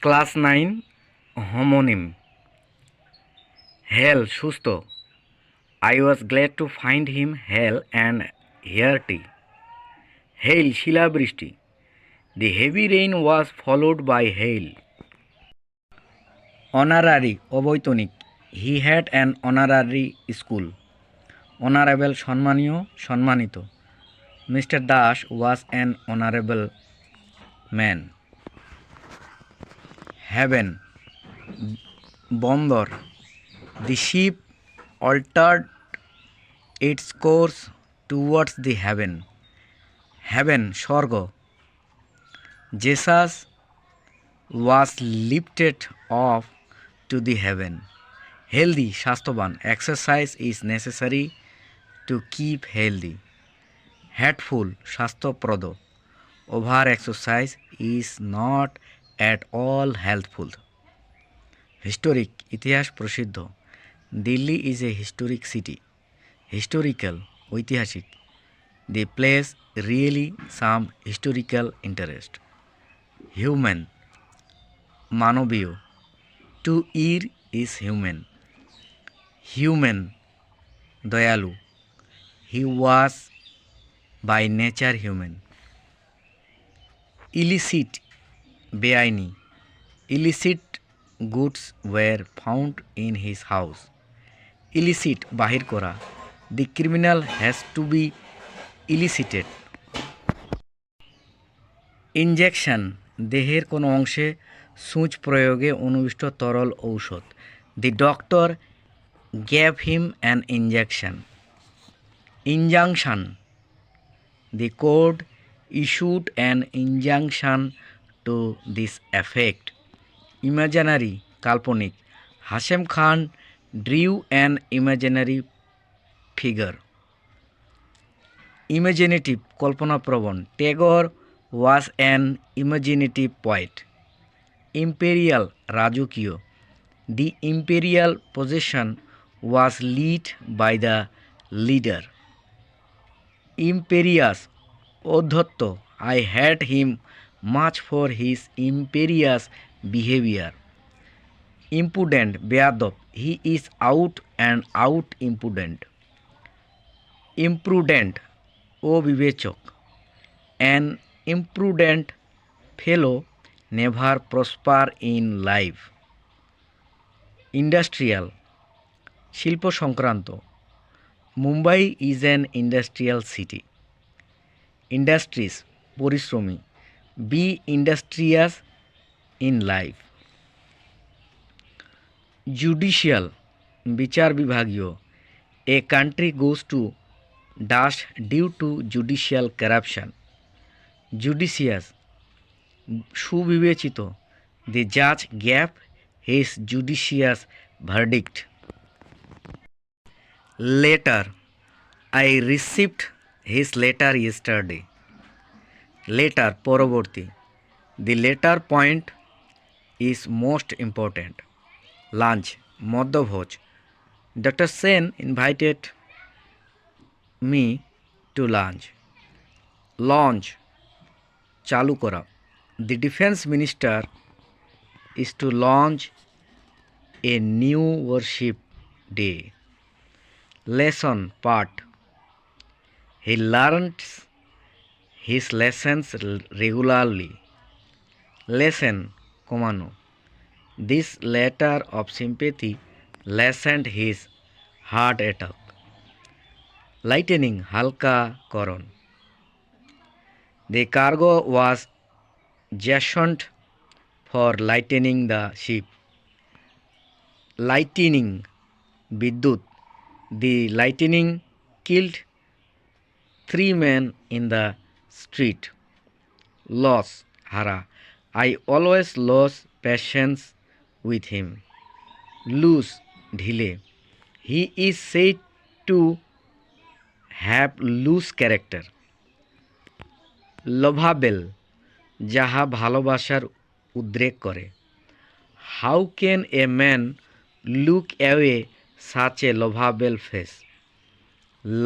Class 9 homonym হেল সুস্থ I was glad to find him well and hearty. Hail শিলাবৃষ্টি The heavy rain was followed by hail. Honorary অবৈতনিক He had an honorary school. Honorable সম্মানীয় সম্মানিত Mr. Dash was an honorable man. Heaven বন্দর The ship altered its course towards the heaven. Heaven স্বর্গ Jesus was lifted up to the heaven. Healthy স্বাস্থ্যবান Exercise is necessary to keep healthy. Hateful স্বাস্থ্যপ্রদ Over exercise is not at all helpful. Historic ইতিহাস প্রসিদ্ধ Delhi is a historic city. Historical ঐতিহাসিক The place really some historical interest. Human মানবীয় To err is human. Human দয়ালু He was by nature human. Illicit বেআইনি Illicit goods were found in his house. Illicit বাহির করা The criminal has to be elicited. Injection দেহের কোনো অংশে সূচ প্রয়োগে অনুবিষ্ট তরল ঔষধ The doctor gave him an injection. Injunction The court issued an injunction to this effect. Imaginary কাল্পনিক Hashim Khan drew an imaginary figure. Imaginative কল্পনাপ্রবণ Tagore was an imaginative poet. Imperial রাজকীয় The imperial possession was led by the leader. Imperious অধ্যত্ত I hate him much for his imperious behavior. Impudent বেয়াদব He is out and out impudent. Imprudent অবিবেচক An imprudent fellow never prosper in life. Industrial শিল্প সংক্রান্ত Mumbai is an industrial city. Industries পরিশ্রমী Be industrious in life. Judicial বিচার বিভাগীয় A country goes to dash due to judicial corruption. Judicious সুবিবেচিত The judge gave his judicious verdict. Letter I received his letter yesterday. Letter পরবর্তী The later point is most important. Lunch মধ্যভোজ Dr. Sen invited me to lunch. Launch চালু করা The defense minister is to launch a new warship day. Lesson part He learns his lessons regularly. Lesson কমানো This letter of sympathy lessened his heart attack. Lightening হালকা করণ The cargo was jettisoned for lightening the ship. Lightning বিদ্যুৎ The lightning killed 3 men in the street. Loss হারা I always lost patience with him. Loose ঢিলে He is said to have loose character. Lovable যাহা ভালোবাসার উদ্রেক করে How can a man look away such a lovable face?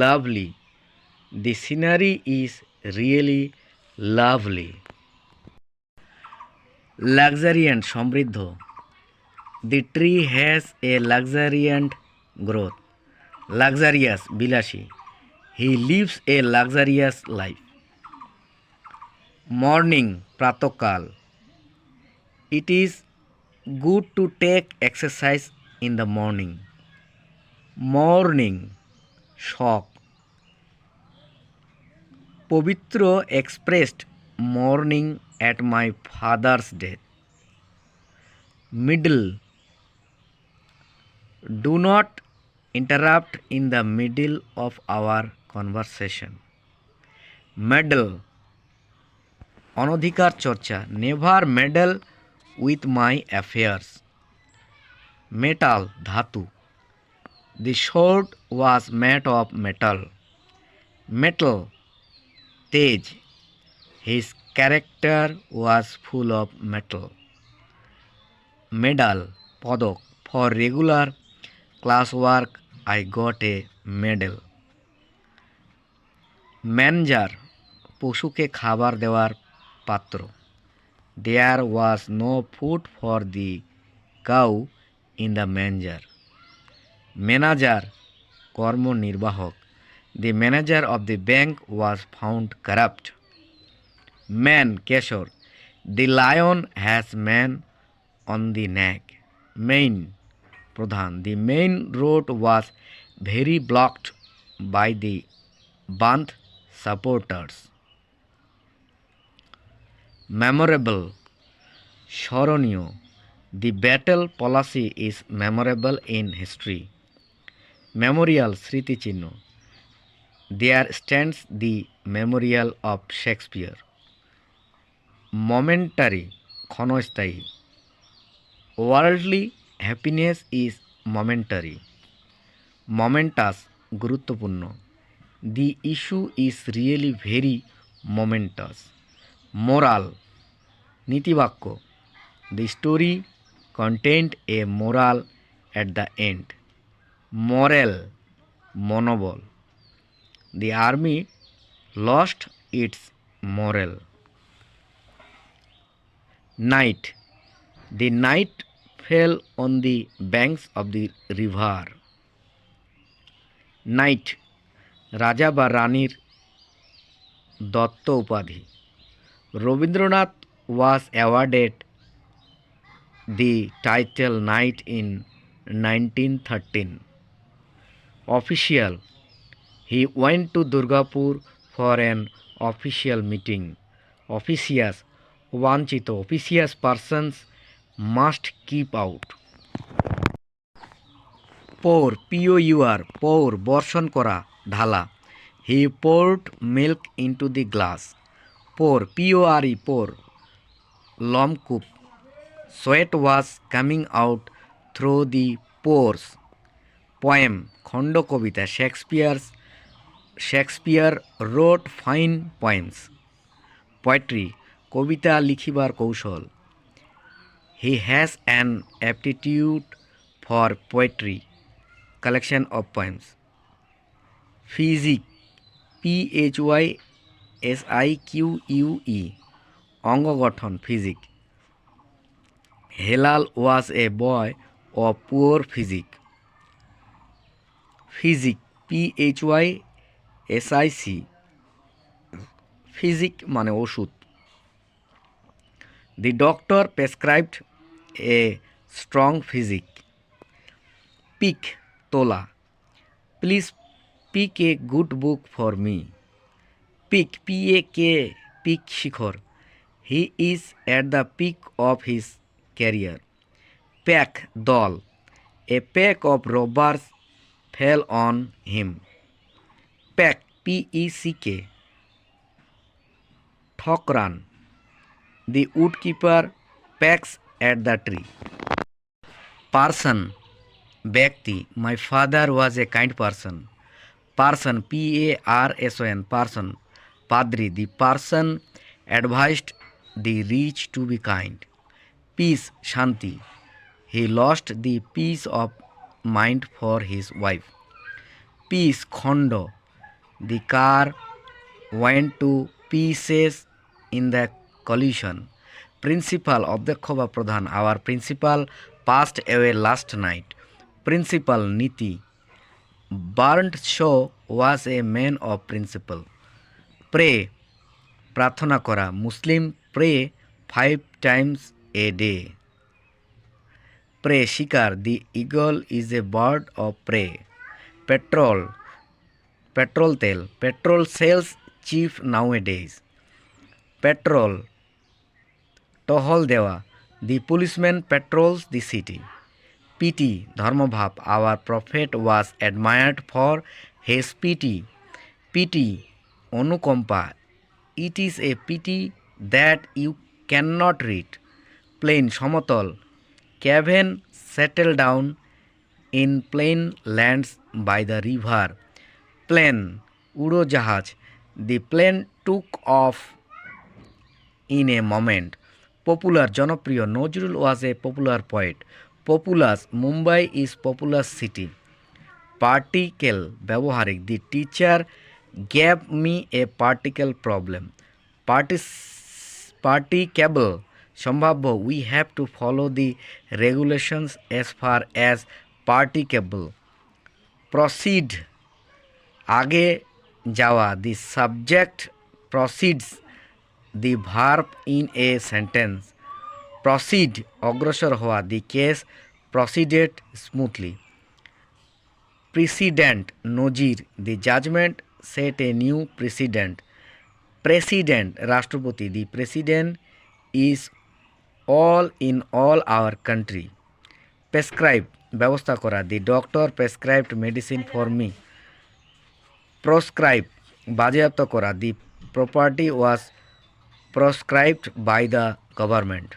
Lovely The scenery is really lovely. luxuriant সমৃদ্ধ, the tree has a luxuriant growth, luxurious বিলাসী, he lives a luxurious life. Morning প্রাতঃকাল, it is good to take exercise in the morning. Morning শখ, পবিত্র expressed mourning at my father's death. Middle, do not interrupt in the middle of our conversation. Meddle, অনধিকার চর্চা, never meddle with my affairs. Metal ধাতু, the sword was made of metal. Metal তেজ, his character was full of metal. Medal পদক, for regular classwork I got a medal. Manger পশুকে খাবার দেওয়ার পাত্র, there was no food for the cow in the manger. Manager কর্মনির্বাহক, the manager of the bank was found corrupt. Man কেশর, the lion has man on the neck. Main প্রধান, the main road was very blocked by the Bandh supporters. Memorable স্মরণীয়, the battle policy is memorable in history. Memorial স্মৃতিচিহ্ন, there stands the memorial of Shakespeare. Momentary ক্ষণস্থায়ী, worldly happiness is momentary. Momentous গুরুত্বপূর্ণ, the issue is really very momentous. Moral নীতিবাক্য, the story contained a moral at the end. Moral মনোবল, the army lost its morale. Night, the night fell on the banks of the river. Knight রাজা বা রানীর দত্ত উপাধি, Rabindranath was awarded the title knight in 1913. Official, he went to Durgapur for an official meeting. Officious বাঞ্ছিত, officious persons must keep out. pour pour pour বর্ষণ করা, ঢালা, he poured milk into the glass. pour pour লম্বকূপ, sweat was coming out through the pores. poem খণ্ড কবিতা, Shakespeare wrote fine poems. poetry কবিতা লিখিবার কৌশল, he has an aptitude for poetry, collection of poems. Physique PHYSIQUE অঙ্গ গঠন, physique. Helal was a boy of poor physique. Physic PHYSIC physic মানে ওষুধ. The doctor prescribed a strong physic. Pick তোলা, please pick a good book for me. Pick PAK pick Shikhar, he is at the peak of his career. Pack দল, a pack of robbers fell on him. Peck PECK ঠকরান, the woodkeeper pecks at the tree. Person ব্যক্তি, my father was a kind person. Person PARSON person padri, the person advised the rich to be kind. Peace শান্তি, he lost the peace of mind for his wife. Piece খণ্ড, the car went to pieces in the collision. Principal অধ্যক্ষ বা প্রধান, our principal passed away last night. Principle নীতি, Bernard Shaw was a man of principle. Pray প্রার্থনা করা, Muslim pray 5 times a day. Prey শিকার, the eagle is a bird of prey. Petrol petrol তেল, petrol sells cheap nowadays. Patrol টহল দেওয়া, the policeman patrols the city. Piety ধর্মভাব, our prophet was admired for his piety. Pity অনুকম্পা, it is a pity that you cannot read. Plain সমতল, cavemen settle down in plain lands by the river. Plane উড়োজাহাজ, the plane took off in a moment. Popular জনপ্রিয়, Nazrul was a popular poet. Populous Mumbai is populous city. Practical ব্যবহারিক, the teacher gave me a practical problem. Practicable সম্ভাব্য, we have to follow the regulations as far as practicable. Precede আগে যাওয়া, the subject precedes the verb in a sentence. Proceed অগ্রসর হওয়া, the case proceeded smoothly. Precedent নজির, the judgment set a new precedent. President রাষ্ট্রপতি, the president is all in all our country. Prescribe ব্যবস্থা করা, the doctor prescribed medicine for me. Proscribe বাজেয়াপ্ত করা, the property was proscribed by the government.